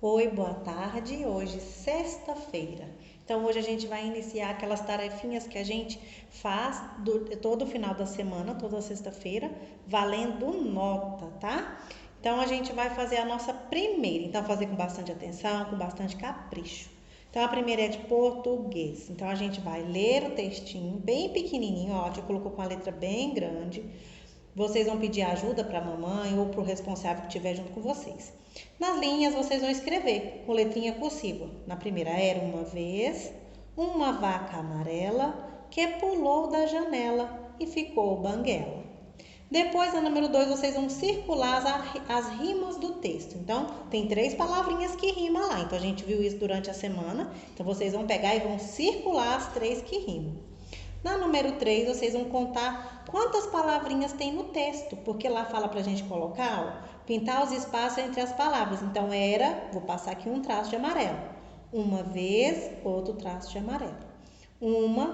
Oi, boa tarde. Hoje, sexta-feira. Então, hoje a gente vai iniciar aquelas tarefinhas que a gente faz todo final da semana, toda sexta-feira, valendo nota, tá? Então, a gente vai fazer a nossa primeira. Então, fazer com bastante atenção, com bastante capricho. Então, a primeira é de português. Então, a gente vai ler o textinho bem pequenininho, ó, já colocou com a letra bem grande. Vocês vão pedir ajuda para a mamãe ou para o responsável que estiver junto com vocês. Nas linhas, vocês vão escrever com letrinha cursiva. Na primeira, era uma vez uma vaca amarela que pulou da janela e ficou banguela. Depois, na número 2, vocês vão circular as rimas do texto. Então, tem 3 palavrinhas que rimam lá. Então, a gente viu isso durante a semana. Então, vocês vão pegar e vão circular as 3 que rimam. Na número 3, vocês vão contar quantas palavrinhas tem no texto, porque lá fala pra gente colocar, ó, pintar os espaços entre as palavras. Então, vou passar aqui um traço de amarelo. Uma vez, outro traço de amarelo.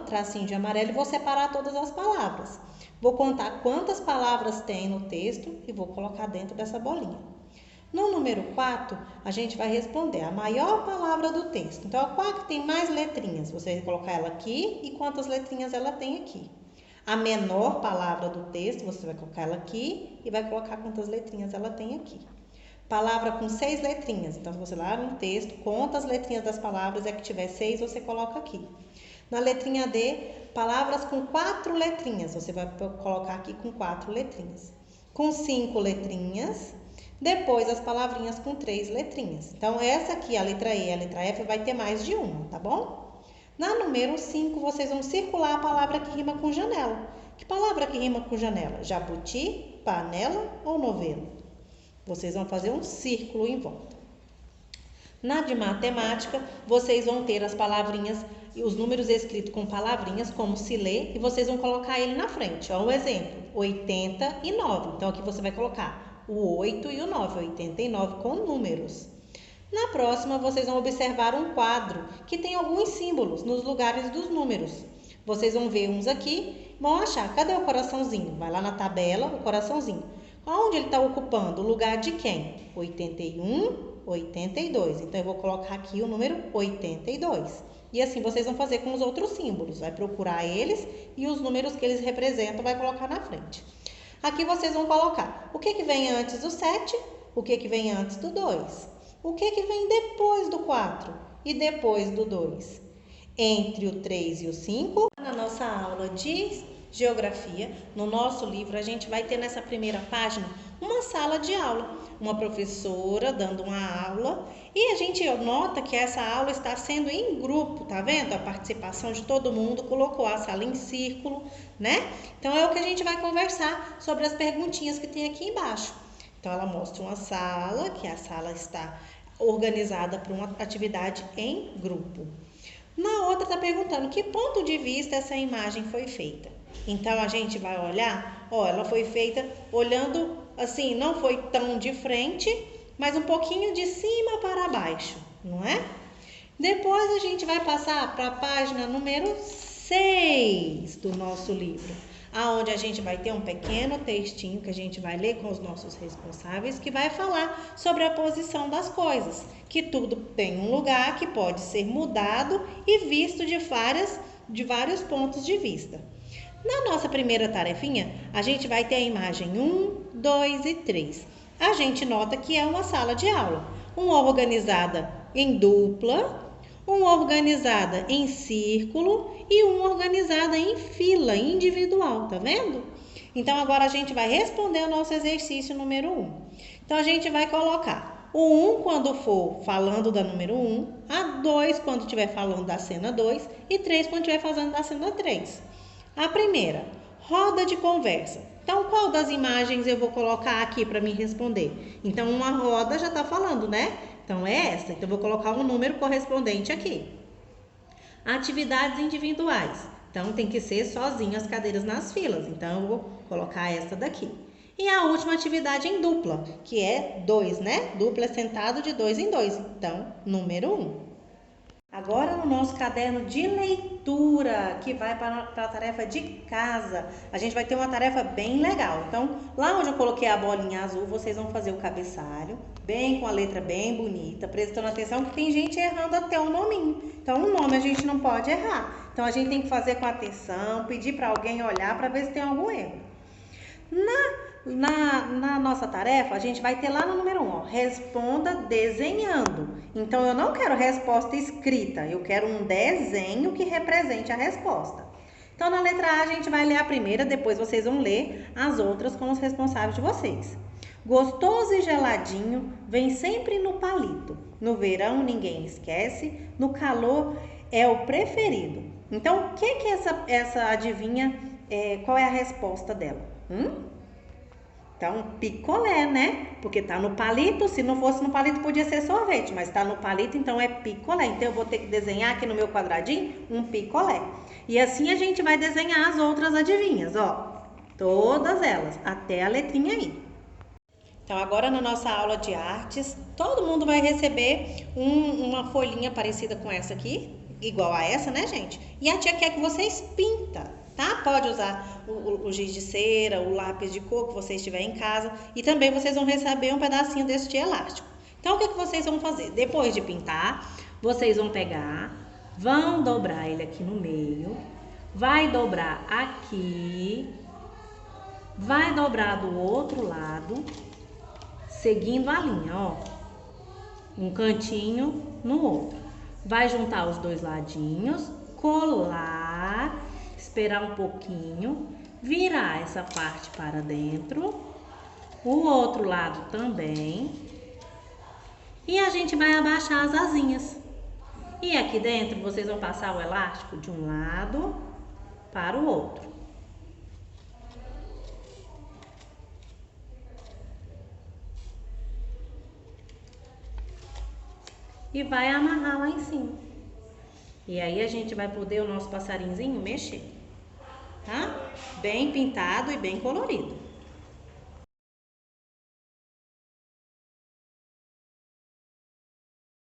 Tracinho de amarelo e vou separar todas as palavras. Vou contar quantas palavras tem no texto e vou colocar dentro dessa bolinha. No número 4, a gente vai responder a maior palavra do texto. Então, qual que tem mais letrinhas? Você vai colocar ela aqui e quantas letrinhas ela tem aqui. A menor palavra do texto, você vai colocar ela aqui e vai colocar quantas letrinhas ela tem aqui. Palavra com 6 letrinhas. Então, você lá no texto, conta as letrinhas das palavras, que tiver 6, você coloca aqui. Na letrinha D, palavras com 4 letrinhas. Você vai colocar aqui com 4 letrinhas. Com 5 letrinhas... Depois, as palavrinhas com 3 letrinhas. Então, essa aqui, a letra E e a letra F, vai ter mais de uma, tá bom? Na número 5, vocês vão circular a palavra que rima com janela. Que palavra que rima com janela? Jabuti, panela ou novelo? Vocês vão fazer um círculo em volta. Na de matemática, vocês vão ter as palavrinhas e os números escritos com palavrinhas, como se lê, e vocês vão colocar ele na frente. Ó, um exemplo, 89. Então, aqui você vai colocar o 8 e o 9, 89 com números. Na próxima, vocês vão observar um quadro que tem alguns símbolos nos lugares dos números. Vocês vão ver uns aqui, vão achar, cadê o coraçãozinho? Vai lá na tabela, o coraçãozinho. Onde ele está ocupando? O lugar de quem? 81, 82. Então, eu vou colocar aqui o número 82. E assim vocês vão fazer com os outros símbolos. Vai procurar eles e os números que eles representam vai colocar na frente. Aqui vocês vão colocar o que vem antes do 7, o que vem antes do 2, o que vem depois do 4 e depois do 2. Entre o 3 e o 5, na nossa aula de geografia, no nosso livro, a gente vai ter nessa primeira página uma sala de aula, uma professora dando uma aula e a gente nota que essa aula está sendo em grupo, tá vendo? A participação de todo mundo, colocou a sala em círculo, né? Então é o que a gente vai conversar sobre as perguntinhas que tem aqui embaixo. Então ela mostra uma sala, que a sala está organizada para uma atividade em grupo. Na outra está perguntando que ponto de vista essa imagem foi feita. Então a gente vai olhar, ó, ela foi feita olhando assim, não foi tão de frente, mas um pouquinho de cima para baixo, não é? Depois a gente vai passar para a página número 6 do nosso livro, aonde a gente vai ter um pequeno textinho que a gente vai ler com os nossos responsáveis, que vai falar sobre a posição das coisas, que tudo tem um lugar que pode ser mudado e visto de vários pontos de vista. Na nossa primeira tarefinha, a gente vai ter a imagem 1, 2 e 3. A gente nota que é uma sala de aula, uma organizada em dupla, uma organizada em círculo e uma organizada em fila individual, tá vendo? Então, agora a gente vai responder o nosso exercício número 1. Então, a gente vai colocar o 1 quando for falando da número 1, a 2 quando estiver falando da cena 2 e 3 quando estiver falando da cena 3. A primeira, roda de conversa. Então, qual das imagens eu vou colocar aqui para me responder? Então, uma roda já está falando, né? Então, é essa. Então, eu vou colocar um número correspondente aqui. Atividades individuais. Então, tem que ser sozinho as cadeiras nas filas. Então, eu vou colocar essa daqui. E a última atividade em dupla, que é 2, né? Dupla é sentado de 2 em 2. Então, número 1. Agora no nosso caderno de leitura, que vai para a tarefa de casa, a gente vai ter uma tarefa bem legal. Então, lá onde eu coloquei a bolinha azul, vocês vão fazer o cabeçalho, bem com a letra bem bonita, prestando atenção que tem gente errando até o nominho. Então, o nome a gente não pode errar. Então, a gente tem que fazer com atenção, pedir para alguém olhar para ver se tem algum erro. Na nossa tarefa, a gente vai ter lá no número 1, ó, responda desenhando. Então, eu não quero resposta escrita, eu quero um desenho que represente a resposta. Então, na letra A, a gente vai ler a primeira, depois vocês vão ler as outras com os responsáveis de vocês. Gostoso e geladinho, vem sempre no palito. No verão, ninguém esquece, no calor é o preferido. Então, o que essa adivinha, qual é a resposta dela? Então, picolé, né? Porque tá no palito, se não fosse no palito podia ser sorvete, mas tá no palito, então é picolé. Então, eu vou ter que desenhar aqui no meu quadradinho um picolé. E assim a gente vai desenhar as outras adivinhas, ó. Todas elas, até a letrinha I. Então, agora na nossa aula de artes, todo mundo vai receber uma folhinha parecida com essa aqui, igual a essa, né, gente? E a tia quer que vocês pintam. Tá? Pode usar o giz de cera, o lápis de cor que vocês tiverem em casa. E também vocês vão receber um pedacinho desse de elástico. Então, o que vocês vão fazer? Depois de pintar, vocês vão pegar, vão dobrar ele aqui no meio, vai dobrar aqui, vai dobrar do outro lado, seguindo a linha, ó. Um cantinho no outro. Vai juntar os dois ladinhos, colar, esperar um pouquinho, virar essa parte para dentro, o outro lado também, e a gente vai abaixar as asinhas. E aqui dentro vocês vão passar o elástico de um lado para o outro. E vai amarrar lá em cima. E aí a gente vai poder o nosso passarinhozinho mexer. Tá? Bem pintado e bem colorido.